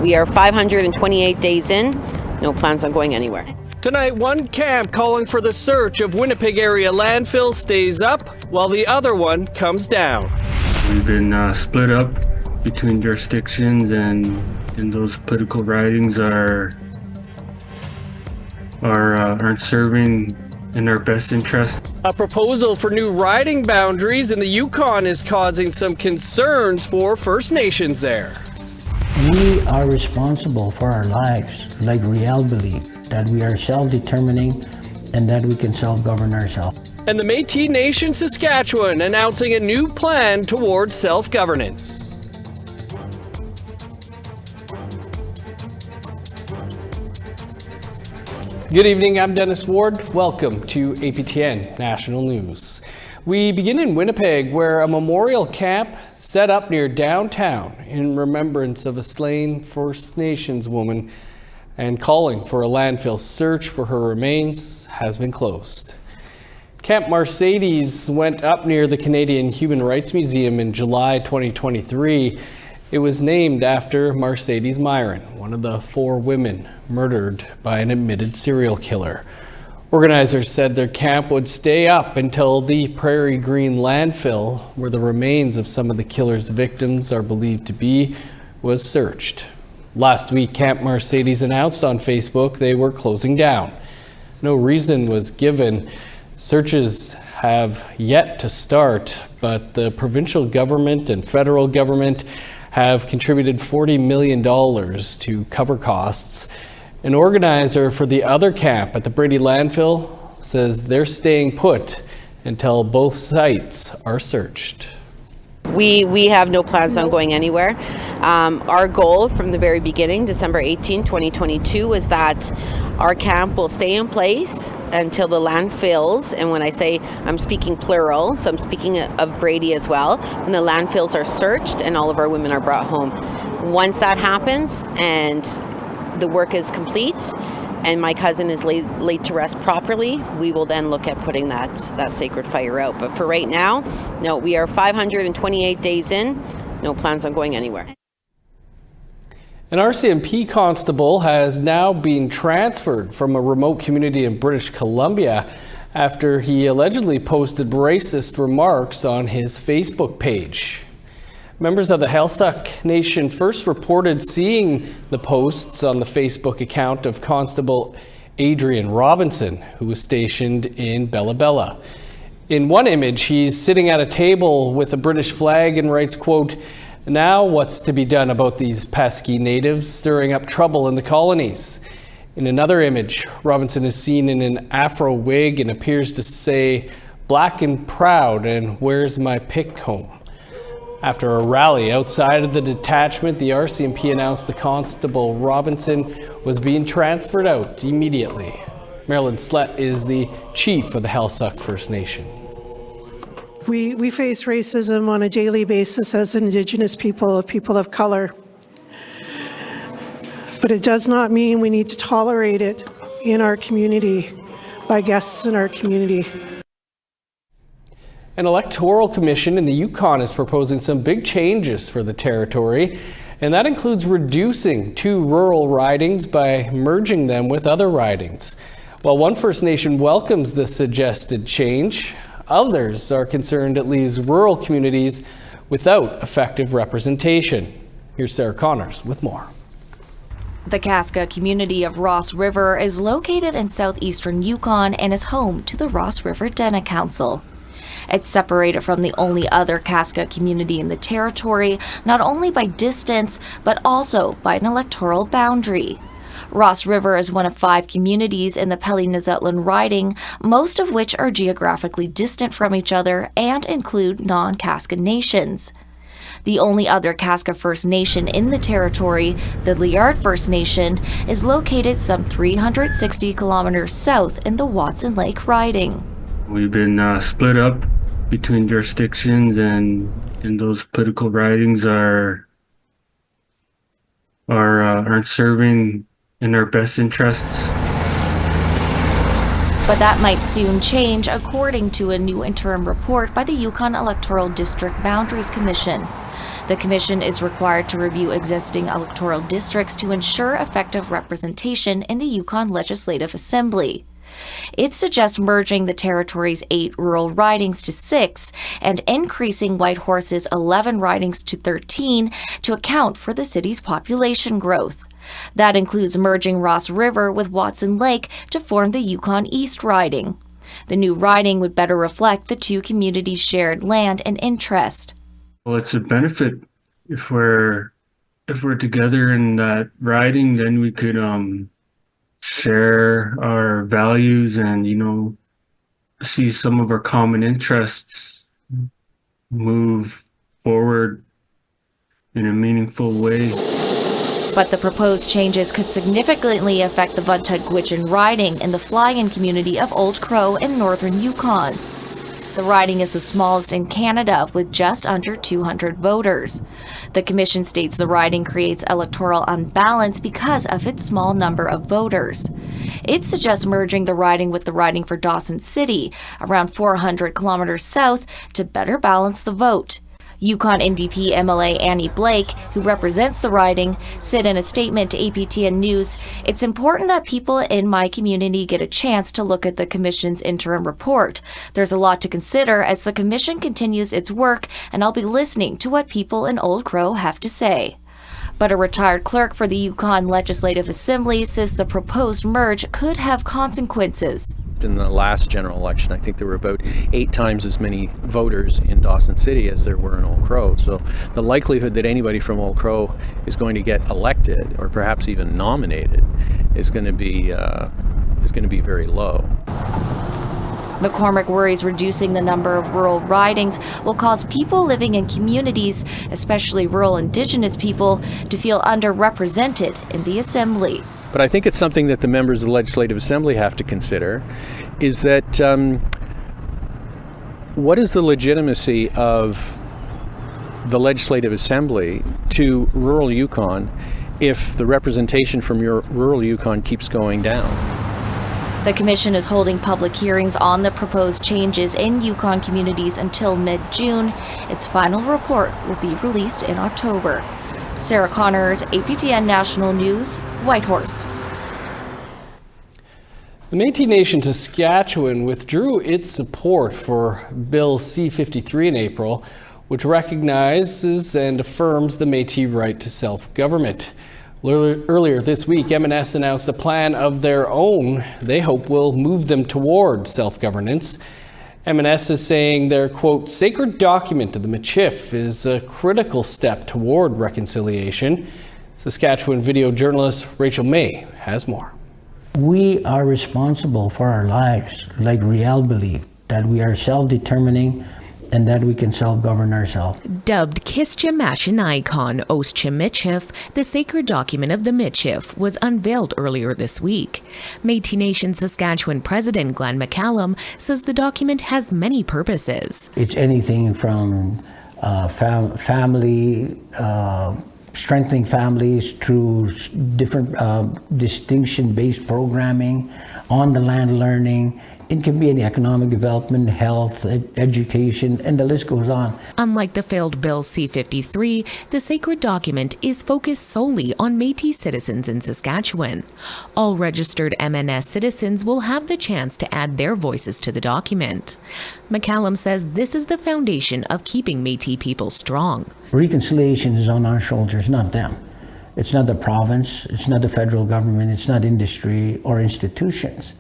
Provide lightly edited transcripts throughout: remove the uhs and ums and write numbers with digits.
We are 528 days in, no plans on going anywhere. Tonight, one camp calling for the search of Winnipeg area landfill stays up while the other one comes down. We've been split up between jurisdictions, and those political ridings aren't serving in our best interest. A proposal for new riding boundaries in the Yukon is causing some concerns for First Nations there. We are responsible for our lives, like Riel believed, that we are self-determining and that we can self-govern ourselves. And the Métis Nation Saskatchewan announcing a new plan towards self-governance. Good evening, I'm Dennis Ward. Welcome to APTN National News. We begin in Winnipeg, where a memorial camp set up near downtown in remembrance of a slain First Nations woman and calling for a landfill search for her remains has been closed. Camp Mercedes went up near the Canadian Human Rights Museum in July 2023. It was named after Mercedes Myron, one of the 4 women murdered by an admitted serial killer. Organizers said their camp would stay up until the Prairie Green landfill, where the remains of some of the killer's victims are believed to be, was searched. Last week, Camp Mercedes announced on Facebook they were closing down. No reason was given. Searches have yet to start, but the provincial government and federal government have contributed $40 million to cover costs. An organizer for the other camp at the Brady landfill says they're staying put until both sites are searched. We have no plans on going anywhere. Our goal from the very beginning, December 18, 2022, was that our camp will stay in place until the landfills, and when I say I'm speaking plural, so I'm speaking of Brady as well, when the landfills are searched and all of our women are brought home. Once that happens and the work is complete and my cousin is laid to rest properly, we will then look at putting that sacred fire out. But for right now, no, we are 528 days in, no plans on going anywhere. An RCMP constable has now been transferred from a remote community in British Columbia after he allegedly posted racist remarks on his Facebook page. Members of the Heiltsuk Nation first reported seeing the posts on the Facebook account of Constable Adrian Robinson, who was stationed in Bella Bella. In one image, he's sitting at a table with a British flag and writes, quote, "Now what's to be done about these pesky natives stirring up trouble in the colonies?" In another image, Robinson is seen in an afro wig and appears to say, "Black and proud, and where's my pick comb?" After a rally outside of the detachment, the RCMP announced the Constable Robinson was being transferred out immediately. Marilyn Slett is the chief of the Heiltsuk First Nation. We face racism on a daily basis as Indigenous people of color. But it does not mean we need to tolerate it in our community, by guests in our community. An electoral commission in the Yukon is proposing some big changes for the territory, and that includes reducing 2 rural ridings by merging them with other ridings. While one First Nation welcomes the suggested change, others are concerned it leaves rural communities without effective representation. Here's Sarah Connors with more. The Casca community of Ross River is located in southeastern Yukon and is home to the Ross River Dene Council. It's separated from the only other Casca community in the territory, not only by distance, but also by an electoral boundary. Ross River is one of 5 communities in the Pelly-Nuzzetlan riding, most of which are geographically distant from each other and include non-Casca nations. The only other Casca First Nation in the territory, the Liard First Nation, is located some 360 kilometers south in the Watson Lake riding. We've been split up between jurisdictions, and those political ridings aren't serving in our best interests. But that might soon change, according to a new interim report by the Yukon Electoral District Boundaries Commission. The commission is required to review existing electoral districts to ensure effective representation in the Yukon Legislative Assembly. It suggests merging the territory's 8 rural ridings to 6 and increasing Whitehorse's 11 ridings to 13 to account for the city's population growth. That includes merging Ross River with Watson Lake to form the Yukon East riding. The new riding would better reflect the two communities' shared land and interest. Well, it's a benefit if we're together in that riding, then we could share our values and, see some of our common interests move forward in a meaningful way. But the proposed changes could significantly affect the Vuntut-Gwitchin riding in the fly-in community of Old Crow in northern Yukon. The riding is the smallest in Canada, with just under 200 voters. The commission states the riding creates electoral unbalance because of its small number of voters. It suggests merging the riding with the riding for Dawson City, around 400 kilometers south, to better balance the vote. Yukon NDP MLA Annie Blake, who represents the riding, said in a statement to APTN News, "It's important that people in my community get a chance to look at the Commission's interim report. There's a lot to consider as the Commission continues its work, and I'll be listening to what people in Old Crow have to say." But a retired clerk for the Yukon Legislative Assembly says the proposed merge could have consequences. In the last general election, I think there were about 8 times as many voters in Dawson City as there were in Old Crow. So the likelihood that anybody from Old Crow is going to get elected or perhaps even nominated is going to be very low. McCormick worries reducing the number of rural ridings will cause people living in communities, especially rural Indigenous people, to feel underrepresented in the Assembly. But I think it's something that the members of the Legislative Assembly have to consider, is that what is the legitimacy of the Legislative Assembly to rural Yukon if the representation from your rural Yukon keeps going down? The Commission is holding public hearings on the proposed changes in Yukon communities until mid-June. Its final report will be released in October. Sarah Connors, APTN National News, Whitehorse. The Métis Nation Saskatchewan withdrew its support for Bill C-53 in April, which recognizes and affirms the Métis right to self-government. Earlier this week, M&S announced a plan of their own they hope will move them toward self-governance. M&S is saying their, quote, sacred document of the Michif is a critical step toward reconciliation. Saskatchewan video journalist Rachel May has more. We are responsible for our lives, like Riel believed, that we are self-determining and that we can self-govern ourselves. Dubbed Kistya Mashinaikan Ostcha Michif, the sacred document of the Michif was unveiled earlier this week. Métis Nation Saskatchewan President Glenn McCallum says the document has many purposes. It's anything from family, strengthening families through different distinction-based programming, on-the-land learning. It can be any economic development, health, education, and the list goes on. Unlike the failed Bill C-53, the sacred document is focused solely on Métis citizens in Saskatchewan. All registered MNS citizens will have the chance to add their voices to the document. McCallum says this is the foundation of keeping Métis people strong. Reconciliation is on our shoulders, not them. It's not the province, it's not the federal government, it's not industry or institutions.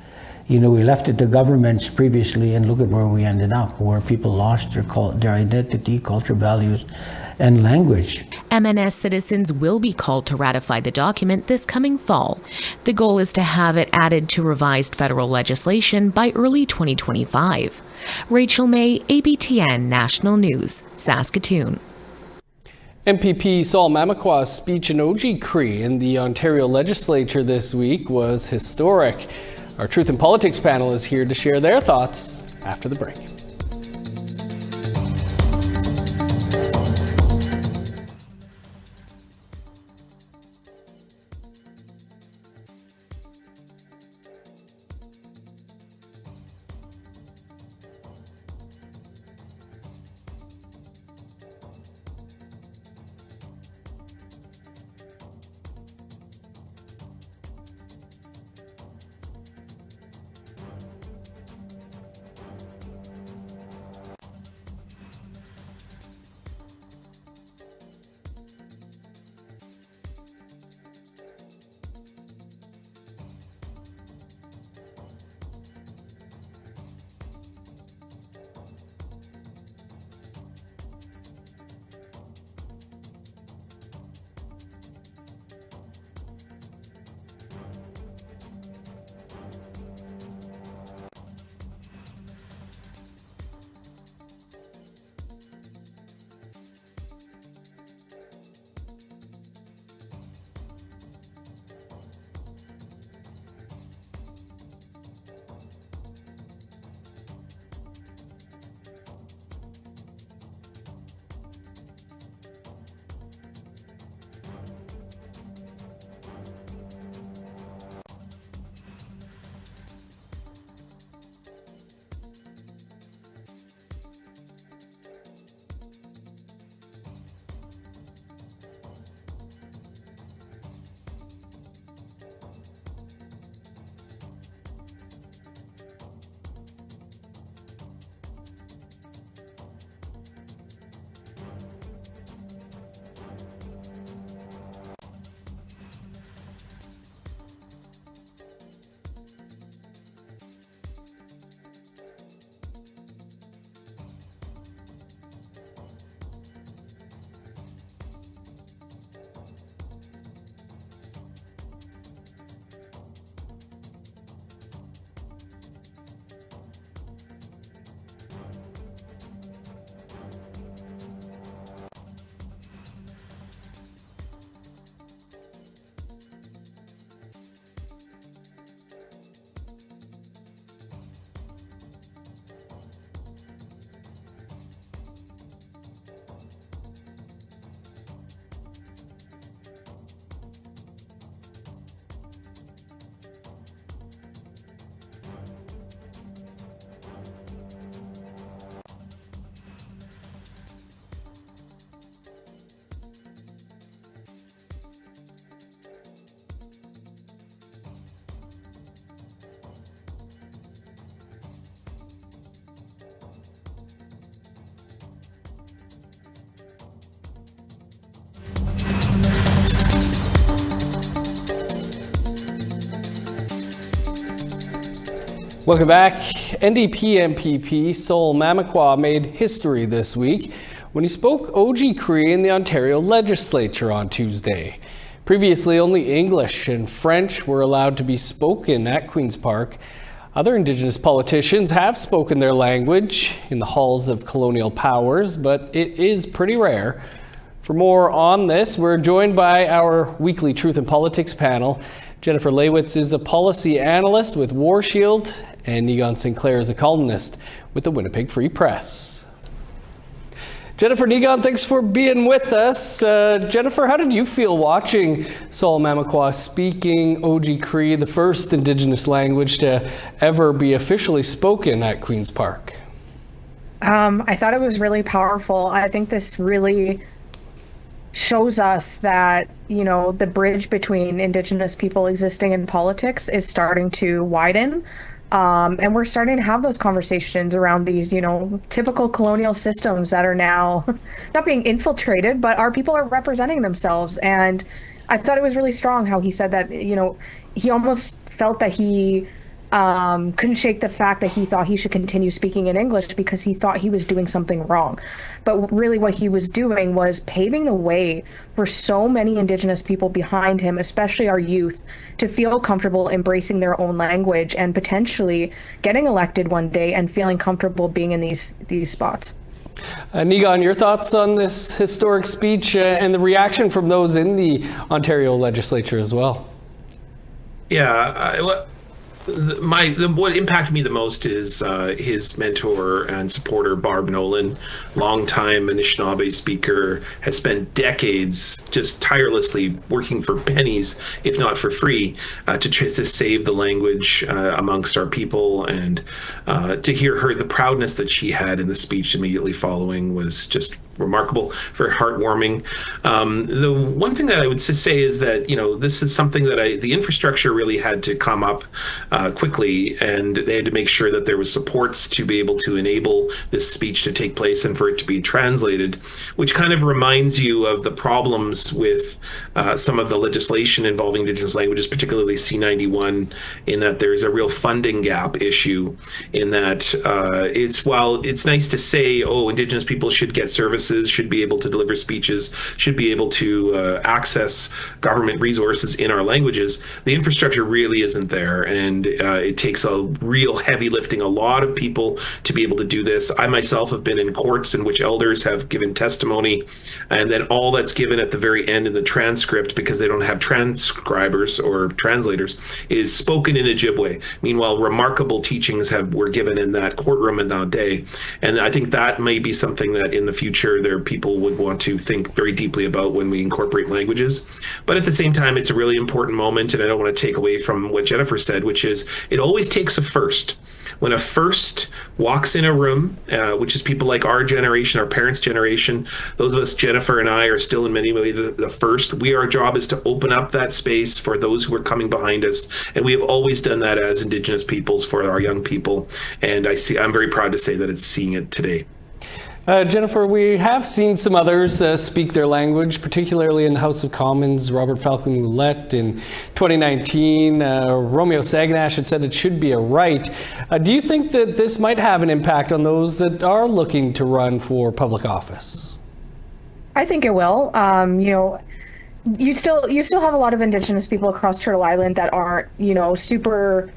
You know, we left it to governments previously, and look at where we ended up, where people lost their identity, culture, values, and language. MNS citizens will be called to ratify the document this coming fall. The goal is to have it added to revised federal legislation by early 2025. Rachel May, APTN National News, Saskatoon. MPP Saul Mamakwa's speech in Oji Cree in the Ontario Legislature this week was historic. Our Truth in Politics panel is here to share their thoughts after the break. Welcome back. NDP MPP Sol Mamakwa made history this week when he spoke OG Cree in the Ontario legislature on Tuesday. Previously, only English and French were allowed to be spoken at Queen's Park. Other Indigenous politicians have spoken their language in the halls of colonial powers, but it is pretty rare. For more on this, we're joined by our weekly Truth in Politics panel. Jennifer Lewitz is a policy analyst with War Shield, and Negon Sinclair is a columnist with the Winnipeg Free Press. Jennifer, Negon, thanks for being with us. Jennifer, how did you feel watching Sol Mamakwa speaking OG Cree, the first Indigenous language to ever be officially spoken at Queen's Park? I thought it was really powerful. I think this really shows us that, you know, the bridge between Indigenous people existing in politics is starting to widen. And we're starting to have those conversations around these, you know, typical colonial systems that are now not being infiltrated, but our people are representing themselves. And I thought it was really strong how he said that, you know, he almost felt that he couldn't shake the fact that he thought he should continue speaking in English because he thought he was doing something wrong. But really what he was doing was paving the way for so many Indigenous people behind him, especially our youth, to feel comfortable embracing their own language and potentially getting elected one day and feeling comfortable being in these spots. Negon, your thoughts on this historic speech and the reaction from those in the Ontario legislature as well? Yeah, what impacted me the most is his mentor and supporter, Barb Nolan, longtime Anishinaabe speaker, has spent decades just tirelessly working for pennies, if not for free, to save the language amongst our people. And to hear her, the proudness that she had in the speech immediately following was just remarkable, very heartwarming. The one thing that I would say is that, you know, this is something that the infrastructure really had to come up quickly, and they had to make sure that there was supports to be able to enable this speech to take place and for it to be translated, which kind of reminds you of the problems with some of the legislation involving Indigenous languages, particularly C91, in that there's a real funding gap issue in that while it's nice to say, oh, Indigenous people should get services, should be able to deliver speeches, should be able to access government resources in our languages, the infrastructure really isn't there. And it takes a real heavy lifting, a lot of people to be able to do this. I myself have been in courts in which elders have given testimony, and then all that's given at the very end in the transcript, because they don't have transcribers or translators, is spoken in Ojibwe. Meanwhile, remarkable teachings were given in that courtroom in that day. And I think that may be something that in the future there people would want to think very deeply about when we incorporate languages. But at the same time, it's a really important moment, and I don't want to take away from what Jennifer said, which is it always takes a first. When a first walks in a room, which is people like our generation, our parents' generation, those of us, Jennifer and I, are still in many ways the first. Our job is to open up that space for those who are coming behind us, and we have always done that as Indigenous peoples for our young people. And I'm very proud to say that it's seeing it today. Jennifer, we have seen some others speak their language, particularly in the House of Commons. Robert Falcon Ouellette in 2019. Romeo Saganash had said it should be a right. Do you think that this might have an impact on those that are looking to run for public office? I think it will. You know, you still have a lot of Indigenous people across Turtle Island that aren't, you know, super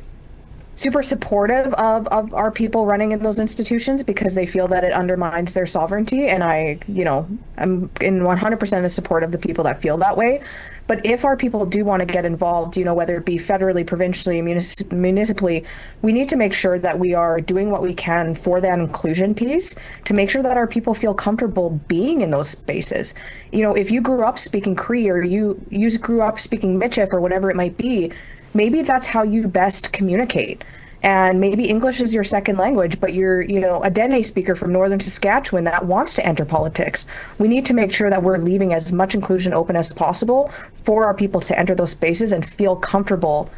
supportive of our people running in those institutions because they feel that it undermines their sovereignty. And I'm in 100% in support of the people that feel that way. But if our people do want to get involved, you know, whether it be federally, provincially, municipally, we need to make sure that we are doing what we can for that inclusion piece to make sure that our people feel comfortable being in those spaces. You know, if you grew up speaking Cree or you grew up speaking Michif or whatever it might be, maybe that's how you best communicate. And maybe English is your second language, but you're, you know, a Dene speaker from Northern Saskatchewan that wants to enter politics. We need to make sure that we're leaving as much inclusion open as possible for our people to enter those spaces and feel comfortable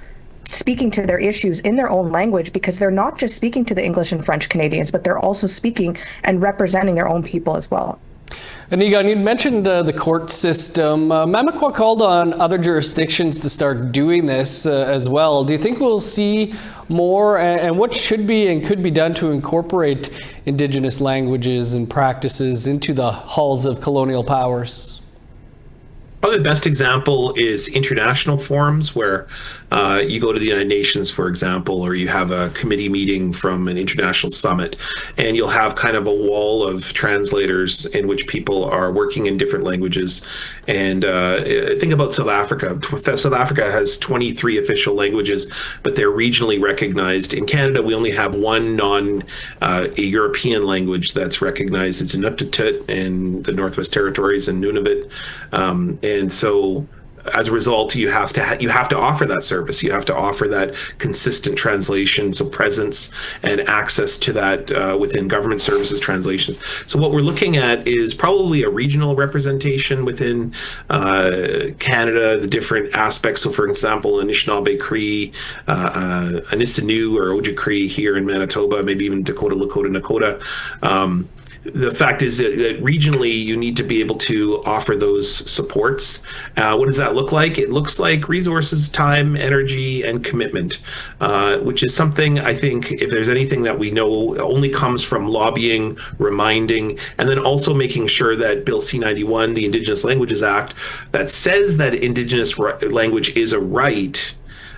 speaking to their issues in their own language, because they're not just speaking to the English and French Canadians, but they're also speaking and representing their own people as well. And Yukon, you mentioned the court system. Mamakwa called on other jurisdictions to start doing this as well. Do you think we'll see more, and what should be and could be done to incorporate Indigenous languages and practices into the halls of colonial powers? Probably the best example is international forums where you go to the United Nations, for example, or you have a committee meeting from an international summit, and you'll have kind of a wall of translators in which people are working in different languages. And think about South Africa. South Africa has 23 official languages, but they're regionally recognized. In Canada, we only have one non-European language that's recognized. It's Inuktitut in the Northwest Territories and Nunavut. And so as a result, you have to offer that service. You have to offer that consistent translation, so presence and access to that within government services translations. So what we're looking at is probably a regional representation within Canada, the different aspects. So for example, Anishinaabe Cree, Anisinu or Ojibwe here in Manitoba, maybe even Dakota, Lakota, Nakota. The fact is that regionally you need to be able to offer those supports. What does that look like? It looks like resources, time, energy, and commitment, which is something I think if there's anything that we know only comes from lobbying, reminding, and then also making sure that Bill C-91, the Indigenous Languages Act, that says that Indigenous language is a right,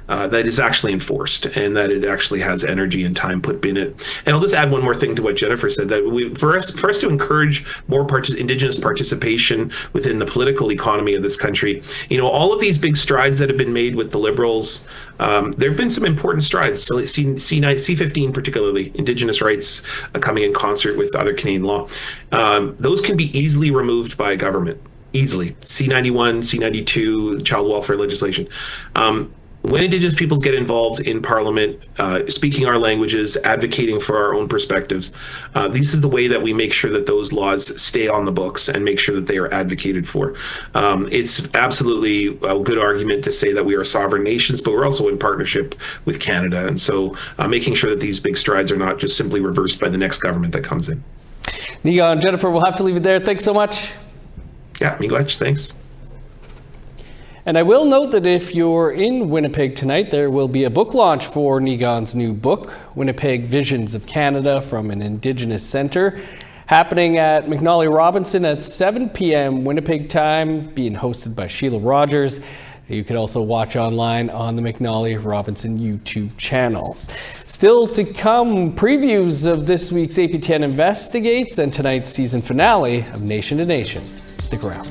that is actually enforced and that it actually has energy and time put in it. And I'll just add one more thing to what Jennifer said, that for us to encourage more Indigenous participation within the political economy of this country, all of these big strides that have been made with the Liberals, there have been some important strides. So C-15 particularly, Indigenous rights coming in concert with other Canadian law. Those can be easily removed by government, easily. C-91, C-92, child welfare legislation. When Indigenous peoples get involved in Parliament, speaking our languages, advocating for our own perspectives, this is the way that we make sure that those laws stay on the books and make sure that they are advocated for. It's absolutely a good argument to say that we are sovereign nations, but we're also in partnership with Canada. And so making sure that these big strides are not just simply reversed by the next government that comes in. Nia and Jennifer, we'll have to leave it there. Thanks so much. Yeah, miigwech, thanks. And I will note that if you're in Winnipeg tonight, there will be a book launch for Nigan's new book, Winnipeg Visions of Canada from an Indigenous Centre, happening at McNally Robinson at 7 p.m. Winnipeg time, being hosted by Sheila Rogers. You can also watch online on the McNally Robinson YouTube channel. Still to come, previews of this week's APTN Investigates and tonight's season finale of Nation to Nation. Stick around.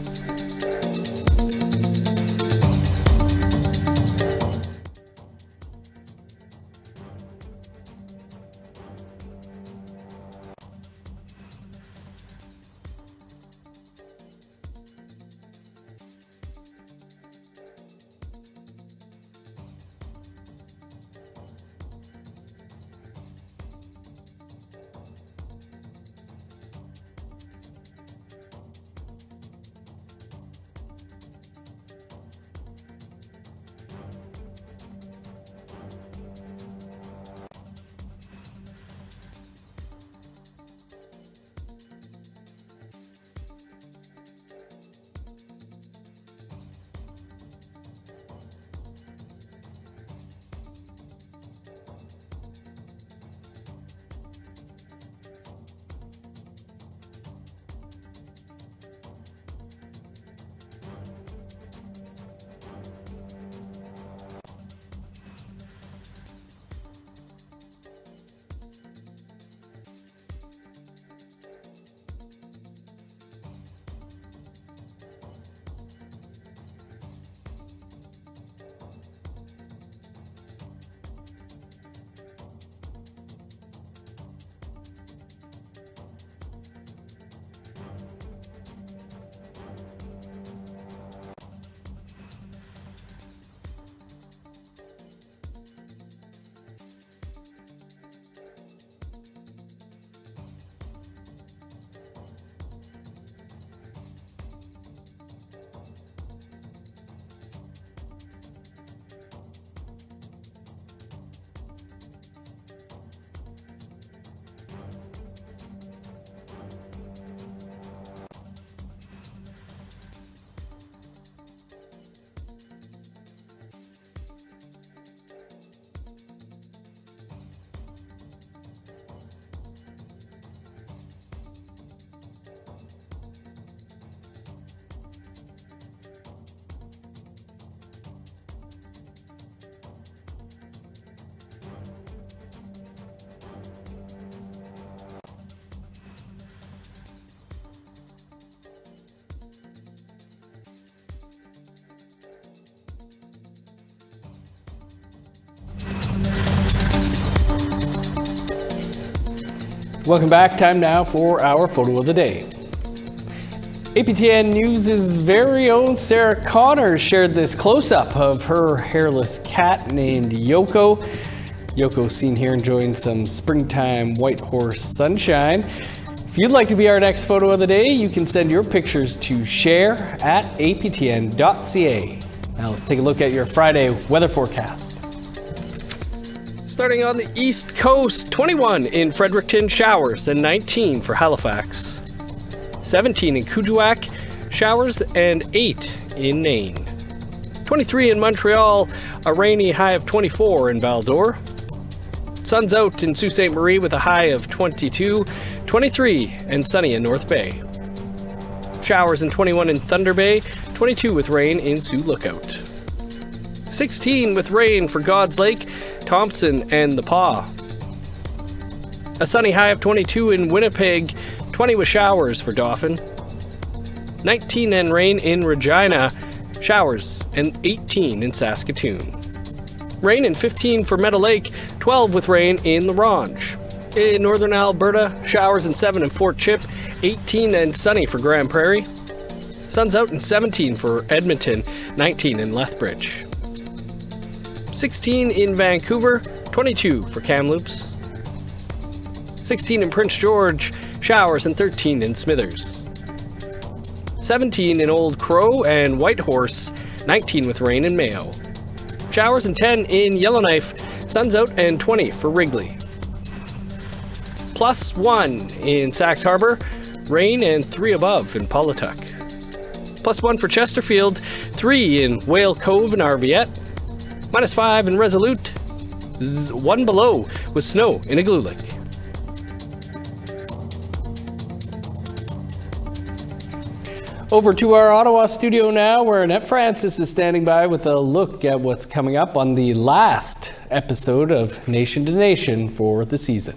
Welcome back. Time now for our photo of the day. APTN News' very own Sarah Connors shared this close-up of her hairless cat named Yoko. Yoko seen here enjoying some springtime Whitehorse sunshine. If you'd like to be our next photo of the day, you can send your pictures to share@aptn.ca. Now let's take a look at your Friday weather forecast. Starting on the East Coast, 21 in Fredericton, showers, and 19 for Halifax. 17 in Kuujjuaq, showers, and 8 in Nain. 23 in Montreal, a rainy high of 24 in Val-d'Or. Sun's out in Sault Ste. Marie with a high of 22, 23 and sunny in North Bay. Showers and 21 in Thunder Bay, 22 with rain in Sioux Lookout. 16 with rain for God's Lake, Thompson, and the Paw. A sunny high of 22 in Winnipeg, 20 with showers for Dauphin. 19 and rain in Regina, showers, and 18 in Saskatoon. Rain and 15 for Meadow Lake, 12 with rain in La Ronge. In northern Alberta, showers and 7 in Fort Chip, 18 and sunny for Grand Prairie. Sun's out and 17 for Edmonton, 19 in Lethbridge. 16 in Vancouver, 22 for Kamloops. 16 in Prince George, showers, and 13 in Smithers. 17 in Old Crow and Whitehorse, 19 with rain in Mayo. Showers and 10 in Yellowknife, sun's out, and 20 for Wrigley. +1 in Sax Harbor, rain, and 3 above in Paulatuck. +1 for Chesterfield, 3 in Whale Cove and Arviette. -5 in Resolute, 1 below with snow in Igloolik. Over to our Ottawa studio now, where Annette Francis is standing by with a look at what's coming up on the last episode of Nation to Nation for the season.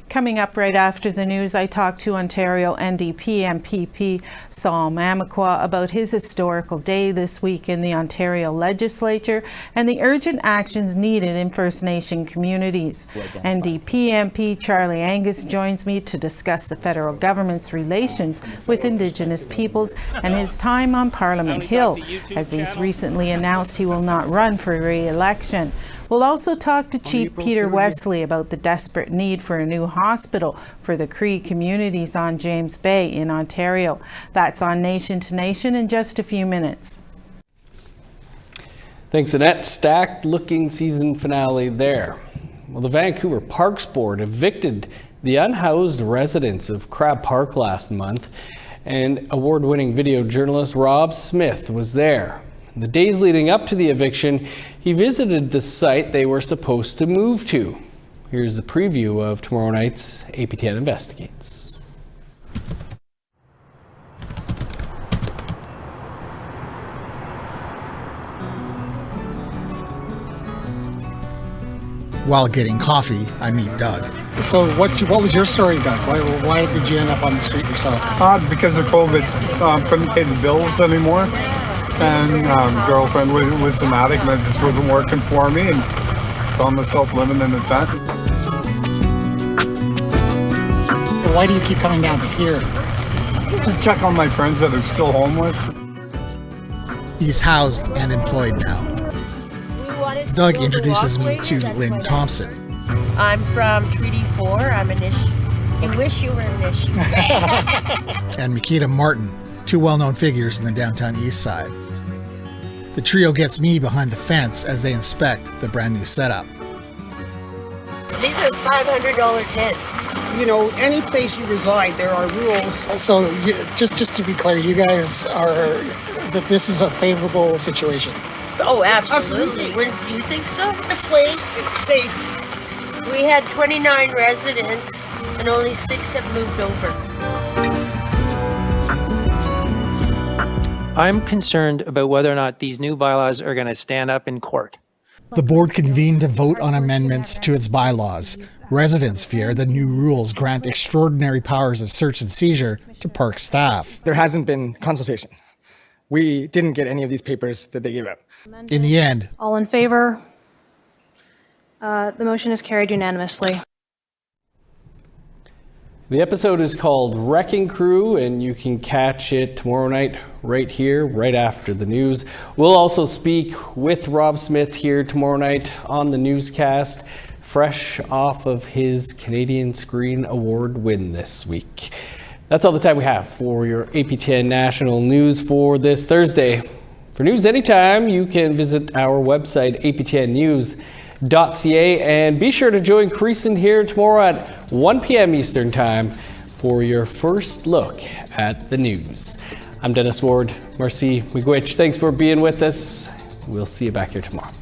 Coming up right after the news, I talked to Ontario NDP MPP Saul Mamakwa about his historical day this week in the Ontario Legislature and the urgent actions needed in First Nation communities. NDP MP Charlie Angus joins me to discuss the federal government's relations with Indigenous peoples and his time on Parliament Hill, as he's recently announced he will not run for re-election. We'll also talk to Chief Peter Wesley about the desperate need for a new hospital for the Cree communities on James Bay in Ontario. That's on Nation to Nation in just a few minutes. Thanks, Annette. Stacked looking season finale there. Well, the Vancouver Parks Board evicted the unhoused residents of Crab Park last month, and award-winning video journalist Rob Smith was there. The days leading up to the eviction, he visited the site they were supposed to move to. Here's a preview of tomorrow night's APTN Investigates. While getting coffee, I meet Doug. So what was your story, Doug? Why did you end up on the street yourself? Because of COVID, couldn't pay the bills anymore. And girlfriend was an addict, and it just wasn't working for me, and found myself living in a tent. Why do you keep coming down here? To check on my friends that are still homeless. He's housed and employed now. Doug introduces me to Lynn Thompson. I'm from Treaty 4. I'm an issue. I wish you were an issue. And Makita Martin, two well-known figures in the downtown east side. The trio gets me behind the fence as they inspect the brand new setup. These are $500 tents. You know, any place you reside, there are rules. So just to be clear, you guys are, that this is a favorable situation? Oh, absolutely. Do you think so? This way, it's safe. We had 29 residents and only 6 have moved over. I'm concerned about whether or not these new bylaws are going to stand up in court. The board convened to vote on amendments to its bylaws. Residents fear the new rules grant extraordinary powers of search and seizure to park staff. There hasn't been consultation. We didn't get any of these papers that they gave out. In the end, all in favor? The motion is carried unanimously. The episode is called Wrecking Crew, and you can catch it tomorrow night right here, right after the news. We'll also speak with Rob Smith here tomorrow night on the newscast, fresh off of his Canadian Screen Award win this week. That's all the time we have for your APTN National News for this Thursday. For news anytime, you can visit our website, aptnnews.ca, and be sure to join Creason here tomorrow at 1 p.m. Eastern Time for your first look at the news. I'm Dennis Ward. Marcy Miigwech, thanks for being with us. We'll see you back here tomorrow.